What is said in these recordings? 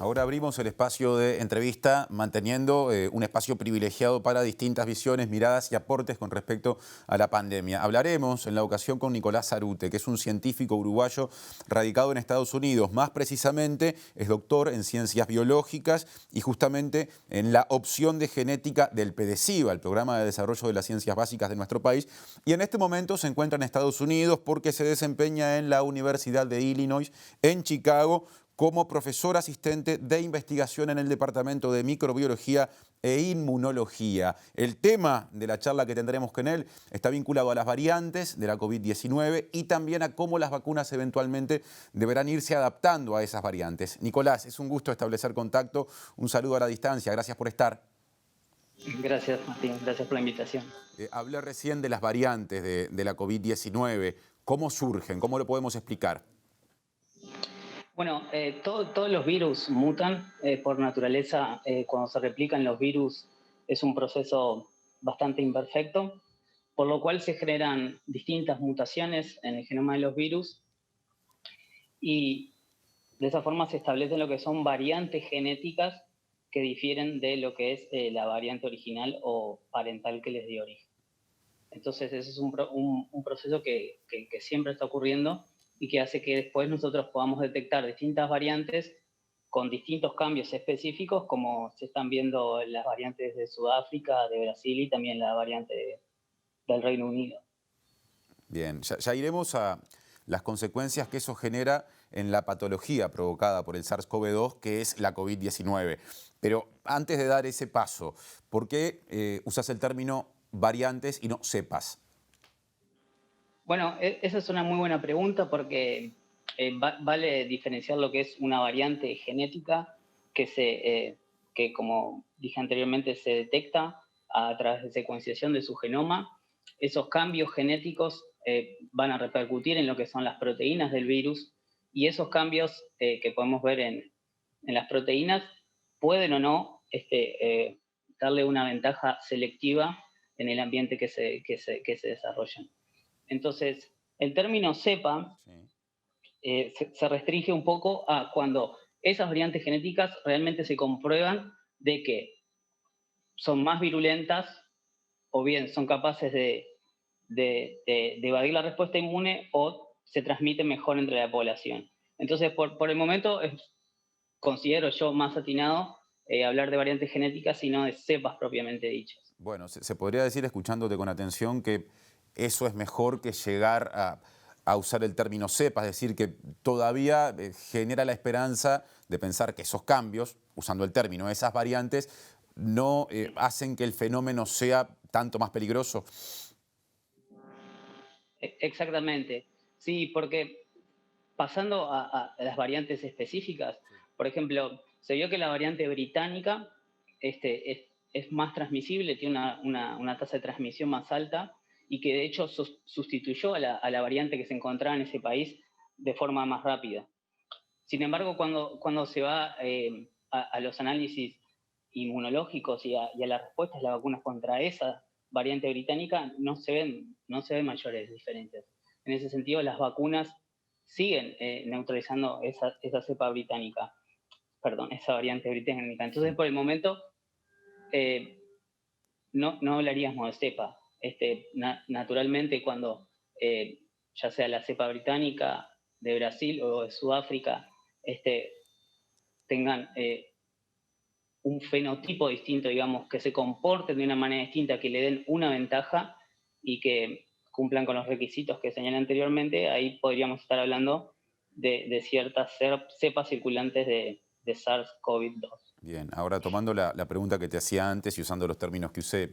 Ahora abrimos el espacio de entrevista manteniendo un espacio privilegiado para distintas visiones, miradas y aportes con respecto a la pandemia. Hablaremos en la ocasión con Nicolás Zarute, que es un científico uruguayo radicado en Estados Unidos. Más precisamente es doctor en ciencias biológicas y justamente en la opción de genética del PDCIBA, el Programa de Desarrollo de las Ciencias Básicas de nuestro país. Y en este momento se encuentra en Estados Unidos porque se desempeña en la Universidad de Illinois en Chicago como profesor asistente de investigación en el Departamento de Microbiología e Inmunología. El tema de la charla que tendremos con él está vinculado a las variantes de la COVID-19 y también a cómo las vacunas eventualmente deberán irse adaptando a esas variantes. Nicolás, es un gusto establecer contacto. Un saludo a la distancia. Gracias por estar. Gracias, Martín. Gracias por la invitación. Hablé recién de las variantes de la COVID-19. ¿Cómo surgen? ¿Cómo lo podemos explicar? Bueno, todos los virus mutan por naturaleza. Cuando se replican los virus es un proceso bastante imperfecto, por lo cual se generan distintas mutaciones en el genoma de los virus y de esa forma se establecen lo que son variantes genéticas que difieren de lo que es la variante original o parental que les dio origen. Entonces, ese es un proceso que siempre está ocurriendo y que hace que después nosotros podamos detectar distintas variantes con distintos cambios específicos, como se están viendo las variantes de Sudáfrica, de Brasil y también la variante del Reino Unido. Bien, ya iremos a las consecuencias que eso genera en la patología provocada por el SARS-CoV-2, que es la COVID-19. Pero antes de dar ese paso, ¿por qué usas el término variantes y no cepas? Bueno, esa es una muy buena pregunta porque vale diferenciar lo que es una variante genética que, que, como dije anteriormente, se detecta a través de secuenciación de su genoma. Esos cambios genéticos van a repercutir en lo que son las proteínas del virus y esos cambios que podemos ver en las proteínas pueden o no darle una ventaja selectiva en el ambiente que se desarrollan. Entonces, el término cepa Sí. se restringe un poco a cuando esas variantes genéticas realmente se comprueban de que son más virulentas o bien son capaces de evadir la respuesta inmune o se transmiten mejor entre la población. Entonces, por el momento, considero yo más atinado hablar de variantes genéticas y no de cepas propiamente dichas. Bueno, se podría decir, escuchándote con atención, que eso es mejor que llegar a usar el término cepa, es decir, que todavía genera la esperanza de pensar que esos cambios, usando el término, esas variantes, no hacen que el fenómeno sea tanto más peligroso. Exactamente. Sí, porque pasando a las variantes específicas, por ejemplo, se vio que la variante británica es más transmisible, tiene una tasa de transmisión más alta y que de hecho sustituyó a la variante que se encontraba en ese país de forma más rápida. Sin embargo, cuando se va a los análisis inmunológicos y a las respuestas de las vacunas contra esa variante británica, no se ven mayores diferencias. En ese sentido, las vacunas siguen neutralizando esa cepa británica, perdón, esa variante británica. Entonces, por el momento, eh, no hablaríamos de cepa. Naturalmente, cuando ya sea la cepa británica de Brasil o de Sudáfrica, este, tengan un fenotipo distinto, digamos, que se comporten de una manera distinta, que le den una ventaja y que cumplan con los requisitos que señalé anteriormente, ahí podríamos estar hablando de ciertas cepas circulantes de SARS-CoV-2. Bien, ahora tomando la pregunta que te hacía antes y usando los términos que usé,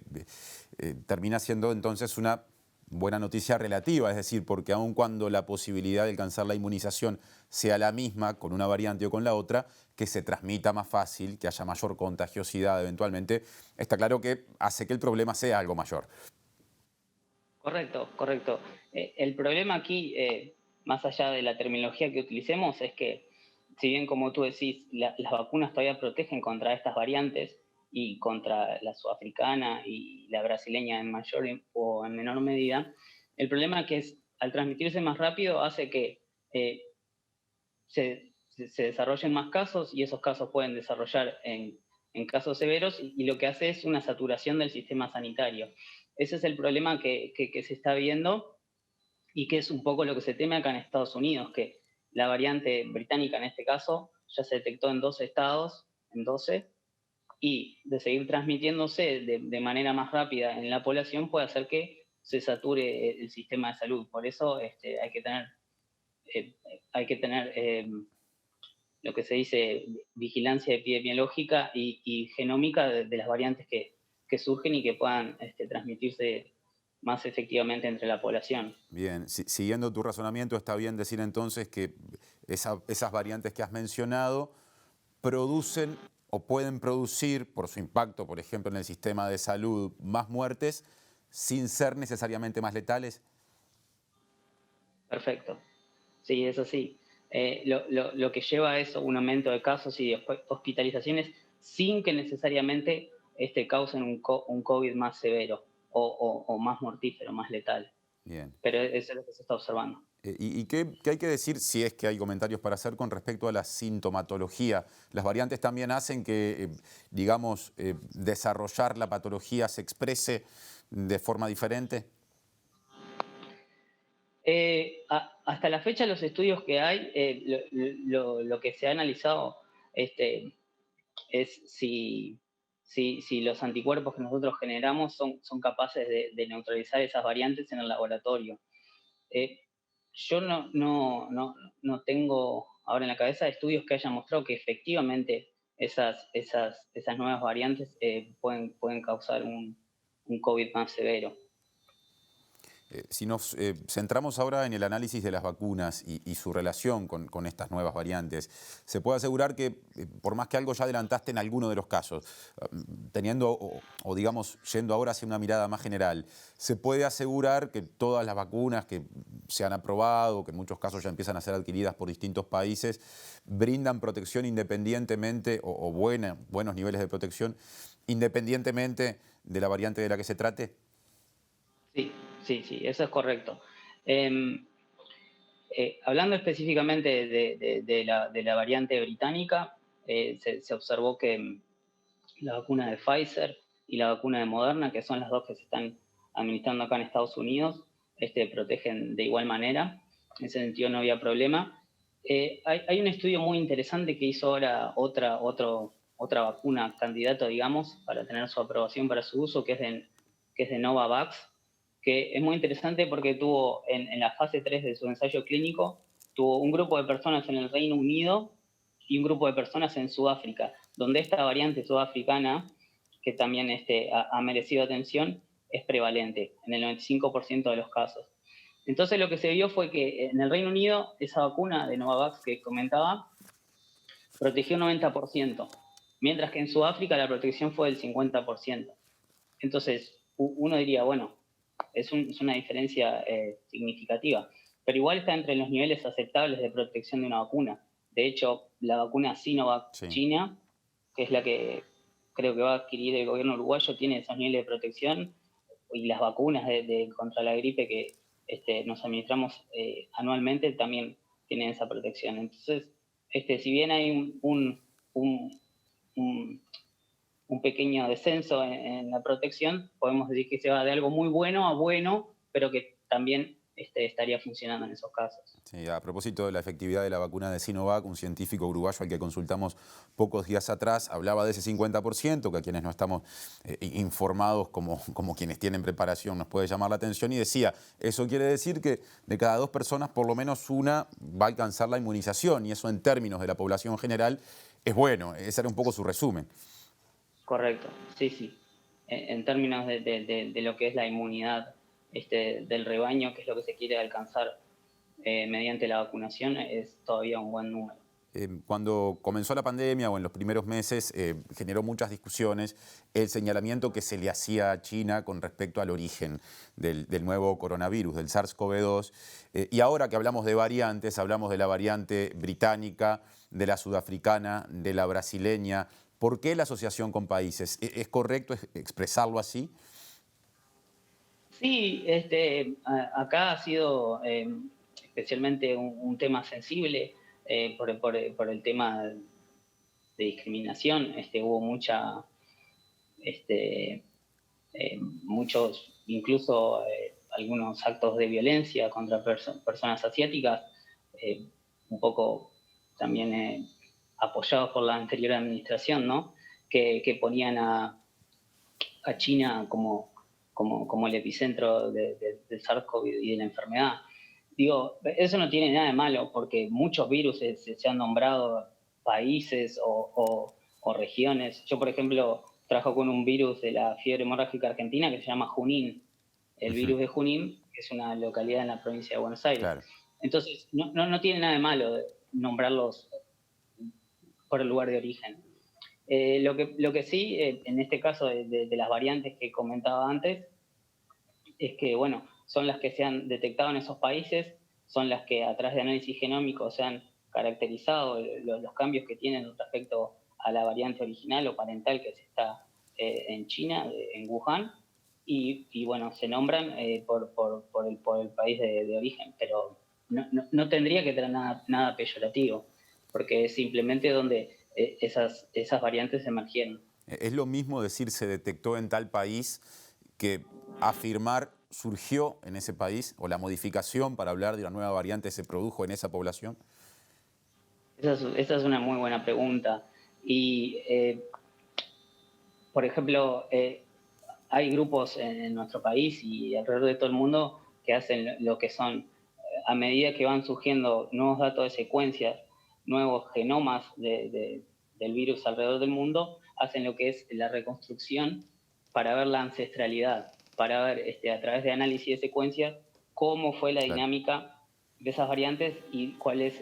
termina siendo entonces una buena noticia relativa, es decir, porque aun cuando la posibilidad de alcanzar la inmunización sea la misma con una variante o con la otra, que se transmita más fácil, que haya mayor contagiosidad eventualmente, está claro que hace que el problema sea algo mayor. Correcto, correcto. El problema aquí, más allá de la terminología que utilicemos, es que si bien, como tú decís, las vacunas todavía protegen contra estas variantes y contra la sudafricana y la brasileña en mayor o en menor medida, el problema es que al transmitirse más rápido hace que eh, se, se desarrollen más casos y esos casos pueden desarrollar en casos severos y lo que hace es una saturación del sistema sanitario. Ese es el problema que se está viendo y que es un poco lo que se teme acá en Estados Unidos, que la variante británica en este caso ya se detectó en 12 estados, en 12, y de seguir transmitiéndose de manera más rápida en la población puede hacer que se sature el sistema de salud. Por eso eh, hay que tener lo que se dice vigilancia epidemiológica y genómica de las variantes que surgen y que puedan transmitirse más efectivamente entre la población. Bien, siguiendo tu razonamiento, está bien decir entonces que esas variantes que has mencionado producen o pueden producir, por su impacto, por ejemplo, en el sistema de salud, más muertes sin ser necesariamente más letales. Perfecto. Sí, eso sí. Lo que lleva a eso un aumento de casos y después hospitalizaciones sin que necesariamente causen un COVID más severo o más mortífero, más letal. Bien. Pero eso es lo que se está observando. ¿Y qué hay que decir, si es que hay comentarios para hacer, con respecto a la sintomatología? ¿Las variantes también hacen que, digamos, desarrollar la patología se exprese de forma diferente? Hasta la fecha, los estudios que hay, lo que se ha analizado es si los anticuerpos que nosotros generamos son capaces de neutralizar esas variantes en el laboratorio. Eh, yo no tengo ahora en la cabeza estudios que hayan mostrado que efectivamente esas nuevas variantes pueden causar un COVID más severo. Si nos centramos ahora en el análisis de las vacunas y su relación con estas nuevas variantes, se puede asegurar que, por más que algo ya adelantaste en alguno de los casos, teniendo o digamos, yendo ahora hacia una mirada más general, se puede asegurar que todas las vacunas que se han aprobado, que en muchos casos ya empiezan a ser adquiridas por distintos países, brindan protección independientemente, o buenos niveles de protección, independientemente de la variante de la que se trate. Sí, sí, eso es correcto. Em, Hablando específicamente de la variante británica, se observó que la vacuna de Pfizer y la vacuna de Moderna, que son las dos que se están administrando acá en Estados Unidos, protegen de igual manera. En ese sentido no había problema. Hay un estudio muy interesante que hizo ahora otra vacuna candidato, digamos, para tener su aprobación para su uso, que es de Novavax, que es muy interesante porque tuvo en la fase 3 de su ensayo clínico, tuvo un grupo de personas en el Reino Unido y un grupo de personas en Sudáfrica, donde esta variante sudafricana, que también ha merecido atención, es prevalente en el 95% de los casos. Entonces lo que se vio fue que en el Reino Unido esa vacuna de Novavax que comentaba protegió un 90%, mientras que en Sudáfrica la protección fue del 50%. Entonces uno diría, bueno, es una diferencia significativa, pero igual está entre los niveles aceptables de protección de una vacuna. De hecho, la vacuna Sinovac Sí. China, que es la que creo que va a adquirir el gobierno uruguayo, tiene esos niveles de protección, y las vacunas contra la gripe que nos administramos anualmente también tienen esa protección. Entonces, si bien hay un, un, un pequeño descenso en la protección, podemos decir que se va de algo muy bueno a bueno, pero que también estaría funcionando en esos casos. Sí, a propósito de la efectividad de la vacuna de Sinovac, un científico uruguayo al que consultamos pocos días atrás hablaba de ese 50%, que a quienes no estamos informados como quienes tienen preparación nos puede llamar la atención, y decía, eso quiere decir que de cada 2 personas por lo menos una va a alcanzar la inmunización, y eso en términos de la población general es bueno. Ese era un poco su resumen. Correcto, sí, sí. En términos de lo que es la inmunidad del rebaño, que es lo que se quiere alcanzar mediante la vacunación, es todavía un buen número. Cuando comenzó la pandemia o en los primeros meses generó muchas discusiones el señalamiento que se le hacía a China con respecto al origen del nuevo coronavirus, del SARS-CoV-2. Y ahora que hablamos de variantes, hablamos de la variante británica, de la sudafricana, de la brasileña. ¿Por qué la asociación con países? ¿Es correcto expresarlo así? Sí, acá ha sido especialmente un tema sensible. por el tema de discriminación, hubo este, muchos, incluso algunos actos de violencia contra personas asiáticas, un poco también apoyados por la anterior administración, ¿no? Que ponían a China como el epicentro del SARS-CoV y de la enfermedad. Digo, eso no tiene nada de malo, porque muchos virus se han nombrado países o regiones. Yo, por ejemplo, trabajo con un virus de la fiebre hemorrágica argentina que se llama Junín. El Ujú, virus de Junín, que es una localidad en la provincia de Buenos Aires. claro. Entonces, no tiene nada de malo nombrarlos por el lugar de origen. Lo que sí, en este caso de las variantes que comentaba antes, es que, bueno, son las que se han detectado en esos países, son las que a través de análisis genómico se han caracterizado los cambios que tienen respecto a la variante original o parental que se está en China, en Wuhan, y bueno, se nombran por el país de origen, pero no tendría que tener nada peyorativo, porque es simplemente donde esas variantes emergieron. ¿Es lo mismo decir se detectó en tal país que afirmar surgió en ese país o la modificación para hablar de una nueva variante se produjo en esa población? Esa es una muy buena pregunta. Y, por ejemplo, hay grupos en nuestro país y alrededor de todo el mundo que hacen lo que son, a medida que van surgiendo nuevos datos de secuencias, nuevos genomas del virus alrededor del mundo, hacen lo que es la reconstrucción para ver la ancestralidad, para ver a través de análisis de secuencias cómo fue la Claro. dinámica de esas variantes y cuál es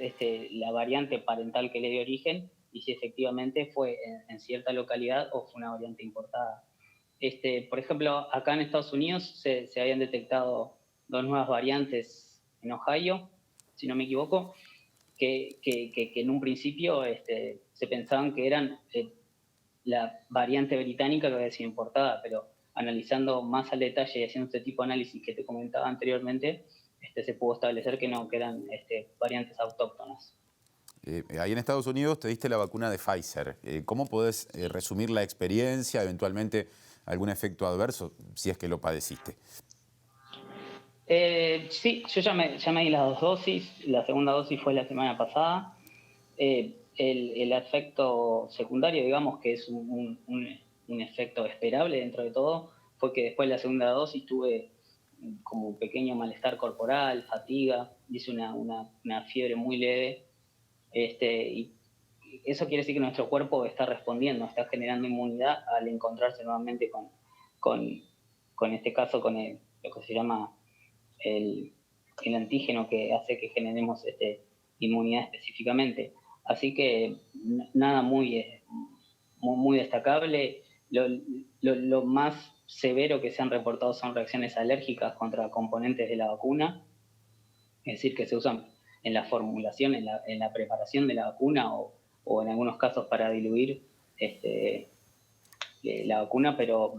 la variante parental que le dio origen y si efectivamente fue en cierta localidad o fue una variante importada. Por ejemplo, acá en Estados Unidos se habían detectado dos nuevas variantes en Ohio, si no me equivoco, que en un principio se pensaban que eran la variante británica que había sido importada, pero analizando más al detalle y haciendo este tipo de análisis que te comentaba anteriormente, se pudo establecer que no, que eran variantes autóctonas. Ahí en Estados Unidos te diste la vacuna de Pfizer. ¿Cómo podés resumir la experiencia, eventualmente algún efecto adverso, si es que lo padeciste? Sí, yo ya me di las dos dosis, la segunda dosis fue la semana pasada. El efecto secundario, digamos, que es un efecto esperable dentro de todo, fue que después de la segunda dosis tuve como un pequeño malestar corporal, fatiga, hice una fiebre muy leve, y eso quiere decir que nuestro cuerpo está respondiendo, está generando inmunidad al encontrarse nuevamente con, con este caso, lo que se llama el, el antígeno que hace que generemos inmunidad específicamente. Así que nada muy destacable. Lo más severo que se han reportado son reacciones alérgicas contra componentes de la vacuna, es decir, que se usan en la formulación, en la preparación de la vacuna o en algunos casos para diluir la vacuna, pero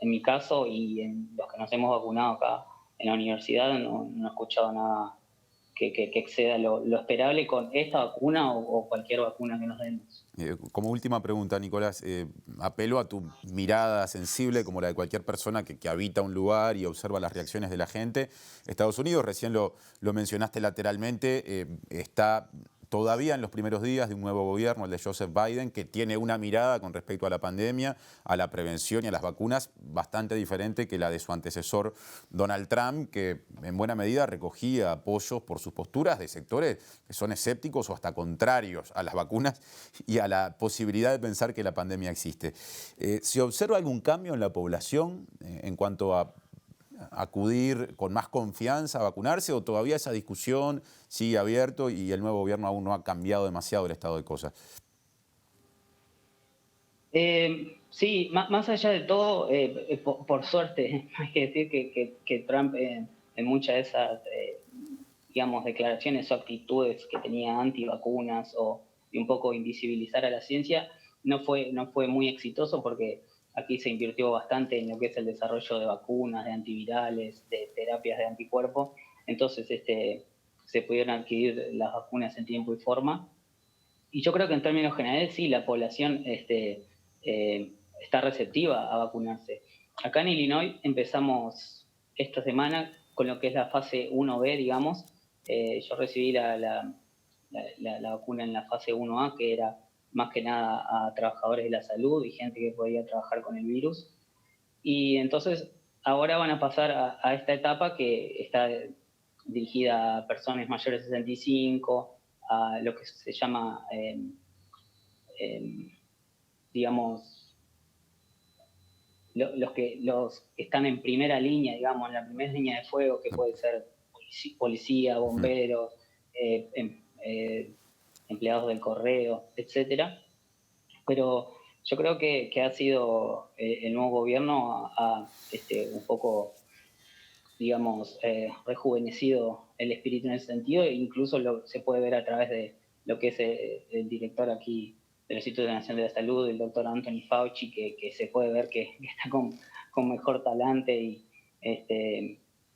en mi caso y en los que nos hemos vacunado acá en la universidad no he escuchado nada que exceda lo esperable con esta vacuna o cualquier vacuna que nos demos. Como última pregunta, Nicolás, apelo a tu mirada sensible, como la de cualquier persona que habita un lugar y observa las reacciones de la gente. Estados Unidos, recién lo mencionaste lateralmente, está todavía en los primeros días de un nuevo gobierno, el de Joseph Biden, que tiene una mirada con respecto a la pandemia, a la prevención y a las vacunas bastante diferente que la de su antecesor Donald Trump, que en buena medida recogía apoyos por sus posturas de sectores que son escépticos o hasta contrarios a las vacunas y a la posibilidad de pensar que la pandemia existe. ¿Se observa algún cambio en la población en cuanto a acudir con más confianza a vacunarse o todavía esa discusión sigue abierto y el nuevo gobierno aún no ha cambiado demasiado el estado de cosas? Sí, más allá de todo, por suerte, hay que decir que Trump en muchas de esas, digamos, declaraciones o actitudes que tenía antivacunas o de un poco invisibilizar a la ciencia, no fue muy exitoso porque aquí se invirtió bastante en lo que es el desarrollo de vacunas, de antivirales, de terapias de anticuerpo. Entonces, se pudieron adquirir las vacunas en tiempo y forma. Y yo creo que en términos generales sí, la población está receptiva a vacunarse. Acá en Illinois empezamos esta semana con lo que es la fase 1B, digamos. Yo recibí la vacuna en la fase 1A, que era más que nada a trabajadores de la salud y gente que podía trabajar con el virus. Y entonces ahora van a pasar a esta etapa que está dirigida a personas mayores de 65, a lo que se llama, digamos, los que están en primera línea, digamos, en la primera línea de fuego, que puede ser policía, bomberos, empleados del correo, etcétera. Pero yo creo que ha sido el nuevo gobierno un poco, digamos, rejuvenecido el espíritu en ese sentido, e incluso se puede ver a través de lo que es el director aquí del Instituto Nacional de la Salud, el doctor Anthony Fauci, que se puede ver que está con mejor talante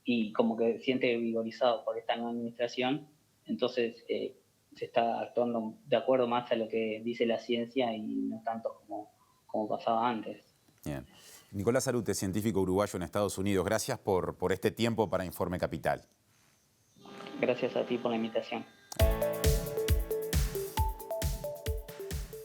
y como que se siente vigorizado por esta nueva administración. Entonces, se está actuando de acuerdo más a lo que dice la ciencia y no tanto como pasaba antes. Bien. Nicolás Arute, científico uruguayo en Estados Unidos, gracias por este tiempo para Informe Capital. Gracias a ti por la invitación.